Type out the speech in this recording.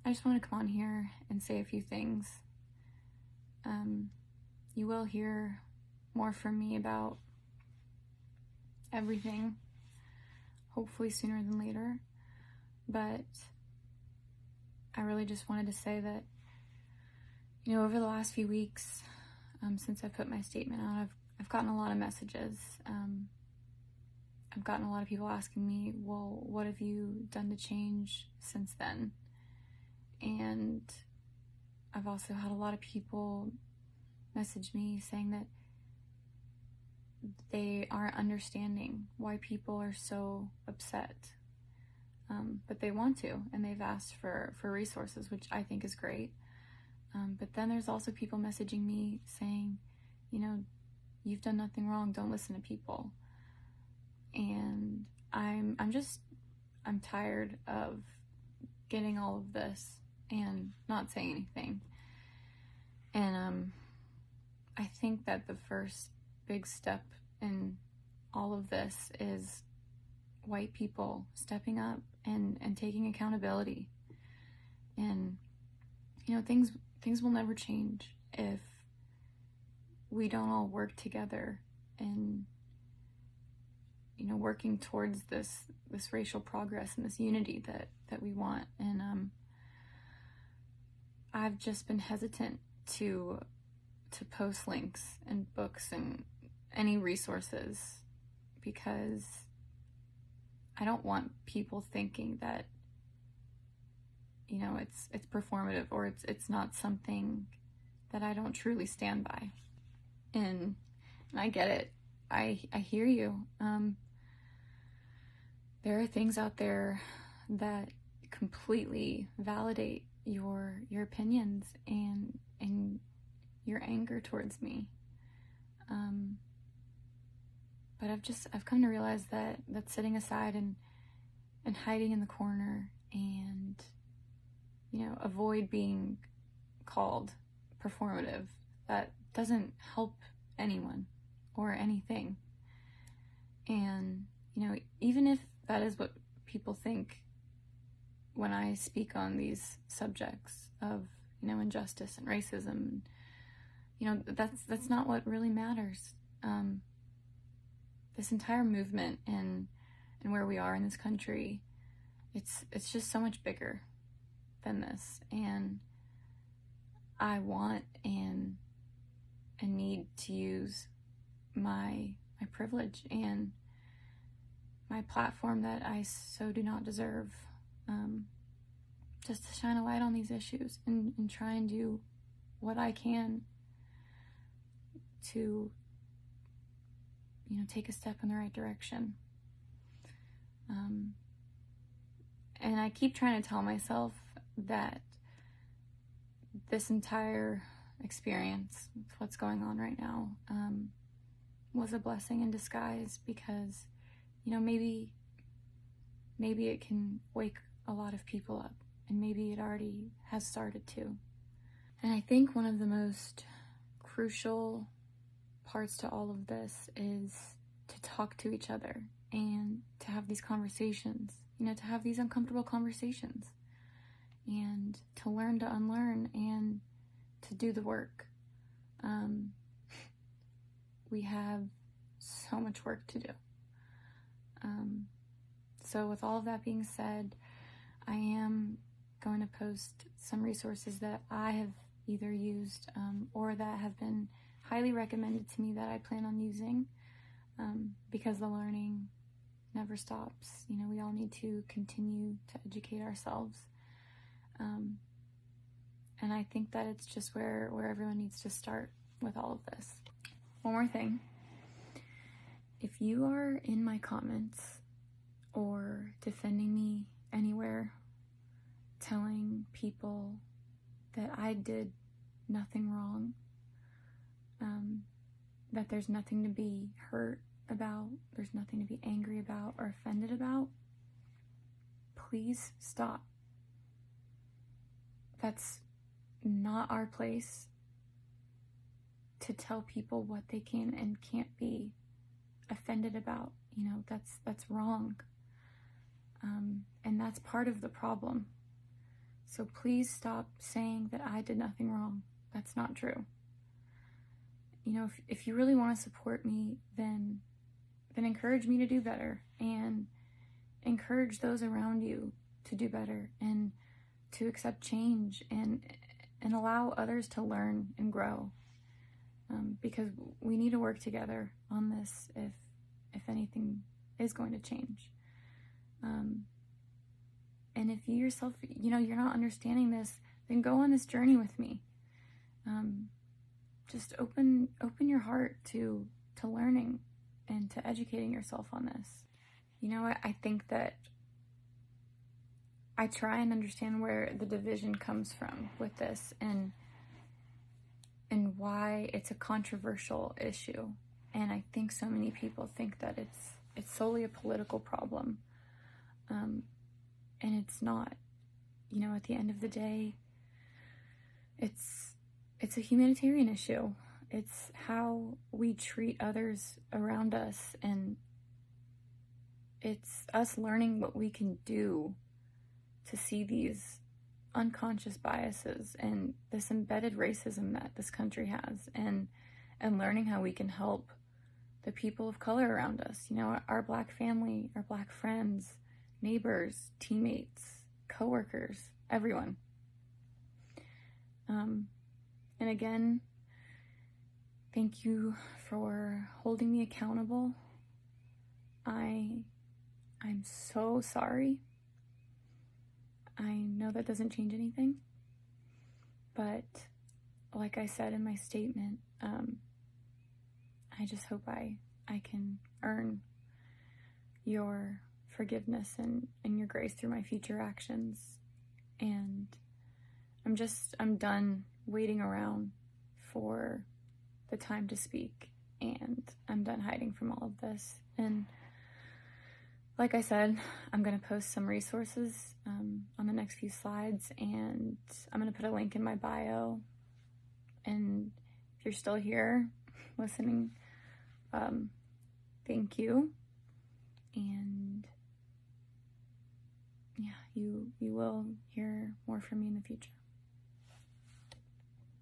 I just want to come on here and say a few things. You will hear more from me about everything, hopefully sooner than later, but I really just wanted to say that, over the last few weeks, since I put my statement out, I've gotten a lot of messages. I've gotten a lot of people asking me, well, what have you done to change since then? And I've also had a lot of people message me saying that they aren't understanding why people are so upset. But they want to, and they've asked for resources, which I think is great. But then there's also people messaging me saying, you've done nothing wrong, don't listen to people. And I'm tired of getting all of this and not saying anything. And I think that the first big step in all of this is white people stepping up and taking accountability. And things will never change if we don't all work together and working towards this racial progress and this unity that we want. And I've just been hesitant to post links and books and any resources because I don't want people thinking that it's performative or it's not something that I don't truly stand by. And I get it. I hear you. There are things out there that completely validate your opinions and your anger towards me. But I've come to realize that sitting aside and hiding in the corner and avoid being called performative, that doesn't help anyone or anything. And even if that is what people think when I speak on these subjects of injustice and racism, that's not what really matters. This entire movement and where we are in this country, it's just so much bigger than this. And I want and need to use my privilege and my platform that I so do not deserve, just to shine a light on these issues and try and do what I can to take a step in the right direction. And I keep trying to tell myself that this entire experience with what's going on right now was a blessing in disguise because maybe it can wake a lot of people up, and maybe it already has started to. And I think one of the most crucial parts to all of this is to talk to each other and to have these conversations, to have these uncomfortable conversations and to learn to unlearn and to do the work. We have so much work to do. So with all of that being said, I am going to post some resources that I have either used or that have been highly recommended to me that I plan on using, because the learning never stops. We all need to continue to educate ourselves. And I think that it's just where everyone needs to start with all of this. One more thing. If you are in my comments or defending me anywhere, telling people that I did nothing wrong, that there's nothing to be hurt about, there's nothing to be angry about or offended about, please stop. That's not our place to tell people what they can and can't be offended about. That's wrong. And that's part of the problem. So please stop saying that I did nothing wrong. That's not true. You know, if you really want to support me, then encourage me to do better, and encourage those around you to do better, and to accept change, and allow others to learn and grow. Because we need to work together on this if anything is going to change. And if you yourself, you know, you're not understanding this, then go on this journey with me. Just open your heart to learning and to educating yourself on this. You know, I think that I try and understand where the division comes from with this, and why it's a controversial issue. And I think so many people think that it's solely a political problem. And it's not. You know, at the end of the day, it's a humanitarian issue. It's how we treat others around us, and it's us learning what we can do to see these unconscious biases and this embedded racism that this country has, and learning how we can help the people of color around us. You know, our Black family, our Black friends, neighbors, teammates, coworkers, everyone. And again, thank you for holding me accountable. I'm so sorry. I know that doesn't change anything, but like I said in my statement, I just hope I can earn your forgiveness and your grace through my future actions. And I'm done waiting around for the time to speak, and I'm done hiding from all of this. And like I said, I'm going to post some resources on the next few slides, and I'm going to put a link in my bio. And if you're still here listening, thank you. And yeah, you will hear more from me in the future.